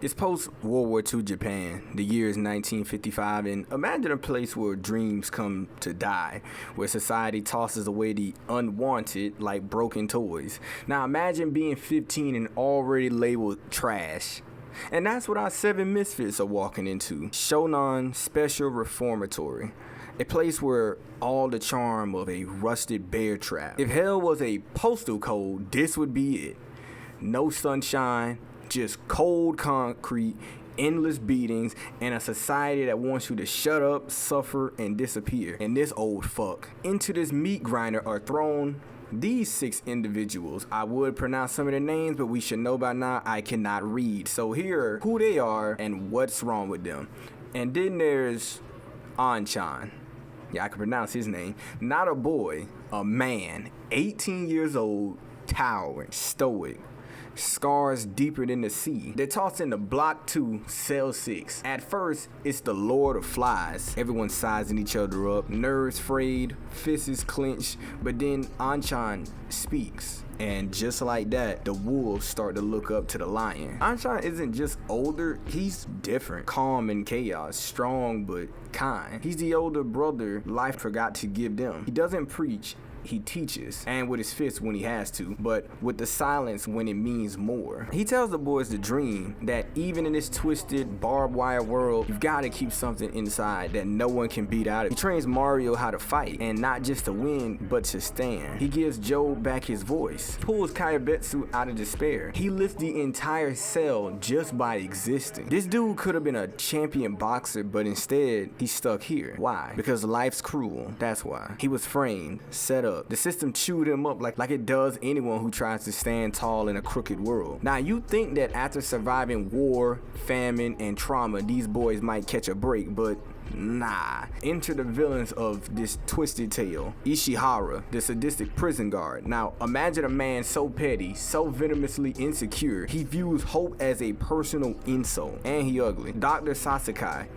It's post-World War II Japan. The year is 1955, and imagine a place where dreams come to die, where society tosses away the unwanted like broken toys. Now imagine being 15 and already labeled trash. And that's what our 7 misfits are walking into. Shonan Special Reformatory. A place where all the charm of a rusted bear trap. If hell was a postal code, this would be it. No sunshine, just cold concrete, endless beatings, and a society that wants you to shut up, suffer, and disappear. And this old fuck. Into this meat grinder are thrown these 6 individuals. I would pronounce some of their names, but we should know by now I cannot read. So here are who they are and what's wrong with them. And then there's Anchan. Yeah, I can pronounce his name. Not a boy, a man, 18 years old, towering, stoic, scars deeper than the sea. They're tossed into Block 2, Cell 6. At first, it's the Lord of Flies. Everyone's sizing each other up, nerves frayed, fists clenched, but then Anchan speaks. And just like that, the wolves start to look up to the lion. Anchan isn't just older, he's different. Calm in chaos, strong but kind. He's the older brother life forgot to give them. He doesn't preach, he teaches, and with his fists when he has to, but with the silence when it means more. He tells the boys the dream that even in this twisted, barbed wire world, you've got to keep something inside that no one can beat out of. He trains Mario how to fight, and not just to win, but to stand. He gives Joe back his voice, pulls Kayabetsu out of despair. He lifts the entire cell just by existing. This dude could have been a champion boxer, but instead, he's stuck here. Why? Because life's cruel, that's why. He was framed, set up. The system chewed him up like it does anyone who tries to stand tall in a crooked world. Now you think that after surviving war, famine, and trauma, these boys might catch a break, but nah. Enter the villains of this twisted tale. Ishihara, the sadistic prison guard. Now imagine a man so petty, so venomously insecure, he views hope as a personal insult. And he ugly. Dr. Sasakai,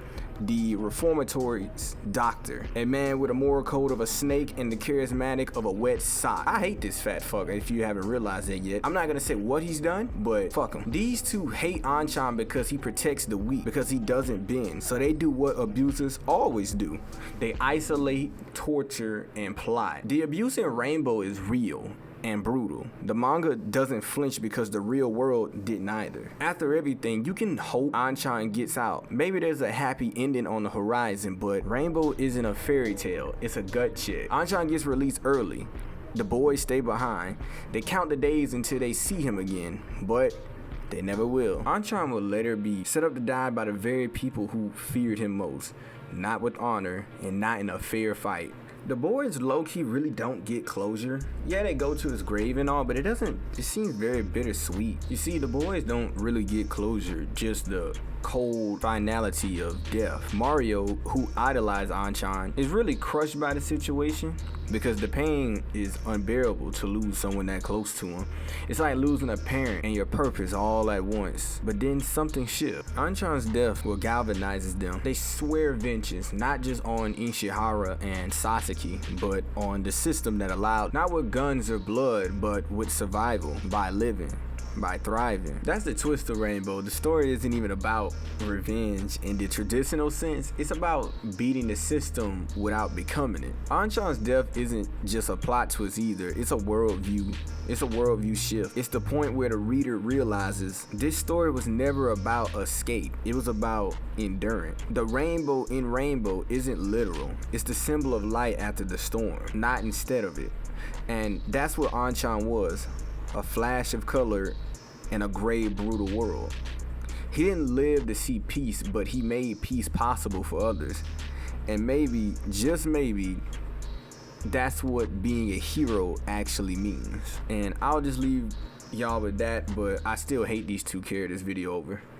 the reformatory's doctor, a man with a moral code of a snake and the charismatic of a wet sock. I hate this fat fucker if you haven't realized that yet. I'm not gonna say what he's done, but fuck him. These two hate Anchan because he protects the weak, because he doesn't bend. So they do what abusers always do. They isolate, torture, and plot. The abuse in Rainbow is real and brutal. The manga doesn't flinch because the real world didn't either. After everything, you can hope Anchan gets out. Maybe there's a happy ending on the horizon, but Rainbow isn't a fairy tale, it's a gut check. Anchan gets released early. The boys stay behind. They count the days until they see him again, but they never will. Anchan will later be set up to die by the very people who feared him most. Not with honor, and not in a fair fight. The boys low-key really don't get closure. Yeah, they go to his grave and all, but it seems very bittersweet. You see, the boys don't really get closure, just the cold finality of death. Mario, who idolized Anchan, is really crushed by the situation because the pain is unbearable to lose someone that close to him. It's like losing a parent and your purpose all at once. But then something shifts. Anchan's death will galvanizes them. They swear vengeance, not just on Ishihara and Sasaki, but on the system that allowed, not with guns or blood, but with survival, by living, by thriving. That's the twist of Rainbow. The story isn't even about revenge in the traditional sense. It's about beating the system without becoming it. Anchan's death isn't just a plot twist either. It's a worldview. It's a worldview shift. It's the point where the reader realizes this story was never about escape. It was about endurance. The rainbow in Rainbow isn't literal. It's the symbol of light after the storm, not instead of it. And that's what Anchan was. A flash of color in a gray, brutal world. He didn't live to see peace, but he made peace possible for others. And maybe, just maybe, that's what being a hero actually means. And I'll just leave y'all with that, but I still hate these two characters. Video over.